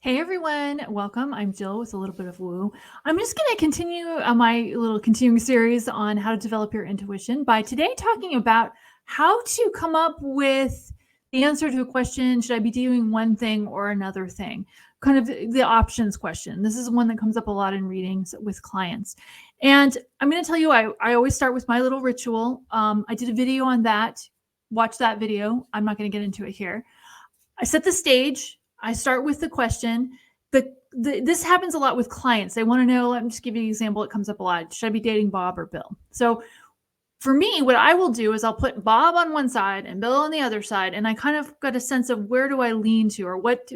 Hey everyone, welcome. I'm Jill with a little bit of woo. I'm just going to continue my little continuing series on how to develop your intuition by today talking about how to come up with the answer to a question. Should I be doing one thing or another thing? Kind of the options question. This is one that comes up a lot in readings with clients. And I'm going to tell you, I always start with my little ritual. I did a video on that. Watch that video. I'm not going to get into it here. I set the stage. I start with the question. This happens a lot with clients. They want to know, let me just give you an example. It comes up a lot. Should I be dating Bob or Bill? So for me, what I will do is I'll put Bob on one side and Bill on the other side. And I kind of got a sense of where do I lean to, or what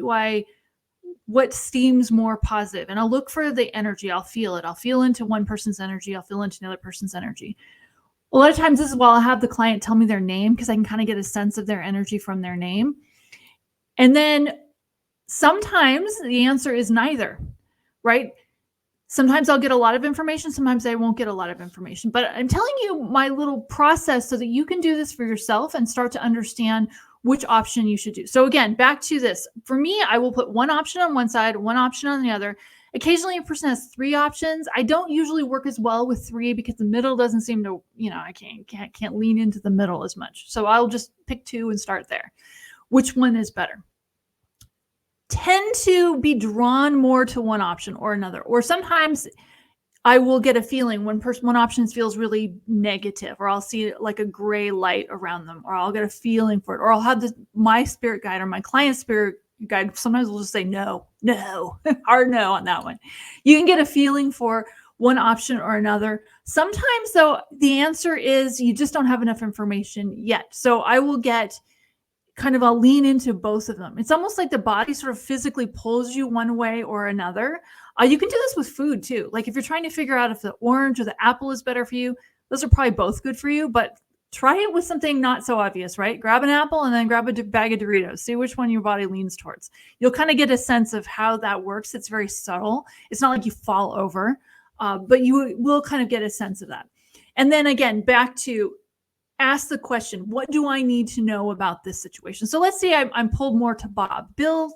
seems more positive. And I'll look for the energy. I'll feel it. I'll feel into one person's energy. I'll feel into another person's energy. A lot of times this is while I'll have the client tell me their name, because I can kind of get a sense of their energy from their name. And then sometimes the answer is neither, right? Sometimes I'll get a lot of information. Sometimes I won't get a lot of information. But I'm telling you my little process so that you can do this for yourself and start to understand which option you should do. So again, back to this. For me, I will put one option on one side, one option on the other. Occasionally a person has three options. I don't usually work as well with three because the middle doesn't seem to, I can't lean into the middle as much. So I'll just pick two and start there. Which one is better? Tend to be drawn more to one option or another. Or sometimes I will get a feeling when one option feels really negative, or I'll see like a gray light around them, or I'll get a feeling for it, or I'll have my spirit guide or my client's spirit guide. Sometimes we'll just say no, hard no on that one. You can get a feeling for one option or another. Sometimes though, the answer is you just don't have enough information yet. So I will get I'll lean into both of them. It's almost like the body sort of physically pulls you one way or another. You can do this with food too. Like if you're trying to figure out if the orange or the apple is better for you, those are probably both good for you, but try it with something not so obvious, right? Grab an apple and then grab a bag of Doritos. See which one your body leans towards. You'll kind of get a sense of how that works. It's very subtle. It's not like you fall over, but you will kind of get a sense of that. And then again, back to ask the question, what do I need to know about this situation? So let's say I'm pulled more to Bob. Bill's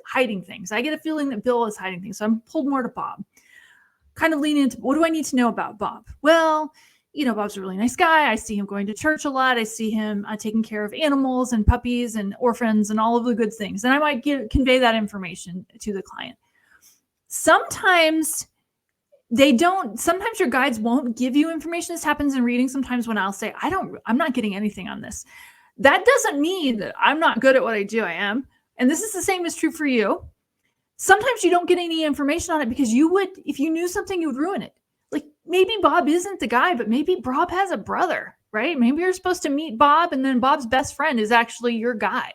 hiding things. I get a feeling that Bill is hiding things. So I'm pulled more to Bob. Kind of lean into, what do I need to know about Bob? Well, Bob's a really nice guy. I see him going to church a lot. I see him taking care of animals and puppies and orphans and all of the good things. And I might convey that information to the client. Sometimes your guides won't give you information. This happens in reading sometimes when I'll say, I'm not getting anything on this. That doesn't mean that I'm not good at what I do. I am. And this is the same is true for you. Sometimes you don't get any information on it because if you knew something, you would ruin it. Like maybe Bob isn't the guy, but maybe Bob has a brother, right? Maybe you're supposed to meet Bob and then Bob's best friend is actually your guy.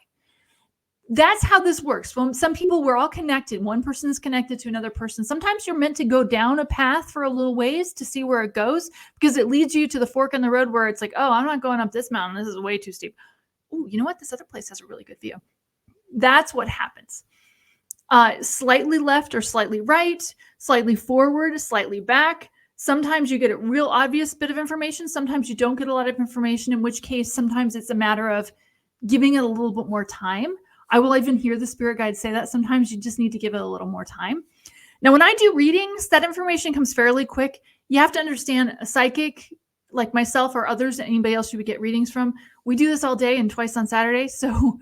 That's how this works. Well, some people, we're all connected. One person is connected to another person. Sometimes you're meant to go down a path for a little ways to see where it goes because it leads you to the fork in the road where it's like, oh, I'm not going up this mountain. This is way too steep. Oh, you know what? This other place has a really good view. That's what happens. Slightly left or slightly right, slightly forward, slightly back. Sometimes you get a real obvious bit of information. Sometimes you don't get a lot of information, in which case sometimes it's a matter of giving it a little bit more time. I will even hear the spirit guide say that sometimes you just need to give it a little more time. Now, when I do readings, that information comes fairly quick. You have to understand a psychic like myself or others, anybody else you would get readings from, we do this all day and twice on Saturday. So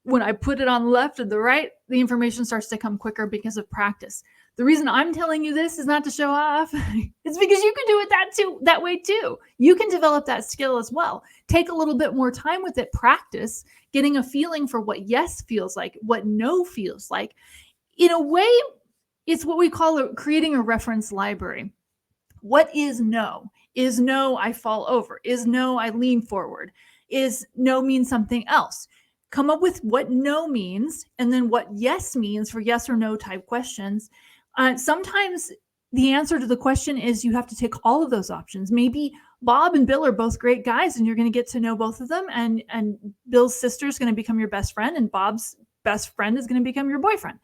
when I put it on the left or the right, the information starts to come quicker because of practice. The reason I'm telling you this is not to show off. It's because you can do it that way too. You can develop that skill as well. Take a little bit more time with it, practice, getting a feeling for what yes feels like, what no feels like. In a way, it's what we call creating a reference library. What is no? Is no, I fall over. Is no, I lean forward. Is no means something else. Come up with what no means and then what yes means for yes or no type questions. Sometimes the answer to the question is you have to take all of those options. Maybe Bob and Bill are both great guys and you're going to get to know both of them, and Bill's sister is going to become your best friend and Bob's best friend is going to become your boyfriend.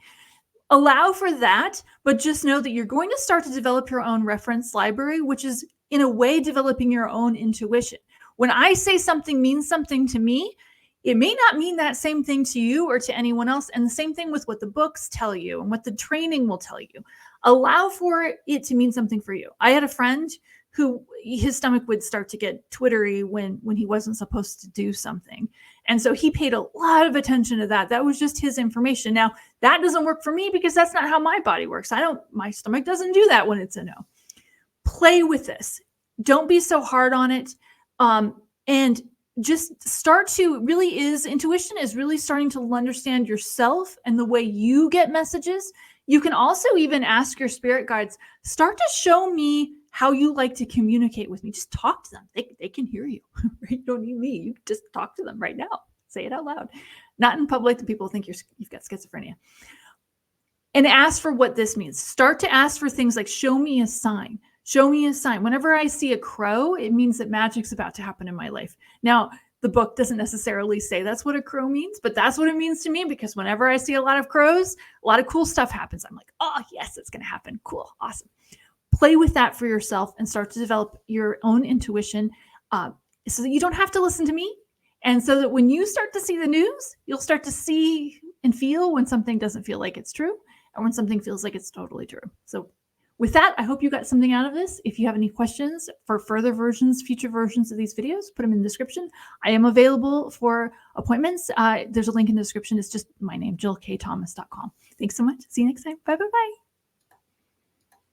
Allow for that, but just know that you're going to start to develop your own reference library, which is in a way developing your own intuition. When I say something means something to me, It may not mean that same thing to you or to anyone else. And the same thing with what the books tell you and what the training will tell you. Allow for it to mean something for you. I had a friend who his stomach would start to get twittery when he wasn't supposed to do something. And so he paid a lot of attention to that. That was just his information. Now, that doesn't work for me because that's not how my body works. My stomach doesn't do that when it's a no. Play with this. Don't be so hard on it. And just start to intuition is really starting to understand yourself and the way you get messages. You can also even ask your spirit guides, start to show me how you like to communicate with me. Just talk to them. They can hear you. You don't need me. You just talk to them right now. Say it out loud. Not in public that people think you've got schizophrenia. And ask for what this means. Start to ask for things like, show me a sign. Show me a sign. Whenever I see a crow, it means that magic's about to happen in my life. Now, the book doesn't necessarily say that's what a crow means, but that's what it means to me, because whenever I see a lot of crows, a lot of cool stuff happens. I'm like, oh, yes, it's going to happen. Cool. Awesome. Play with that for yourself and start to develop your own intuition so that you don't have to listen to me. And so that when you start to see the news, you'll start to see and feel when something doesn't feel like it's true and when something feels like it's totally true. So with that, I hope you got something out of this. If you have any questions for future versions of these videos, put them in the description. I am available for appointments. There's a link in the description. It's just my name, JillKThomas.com. Thanks so much. See you next time. Bye-bye.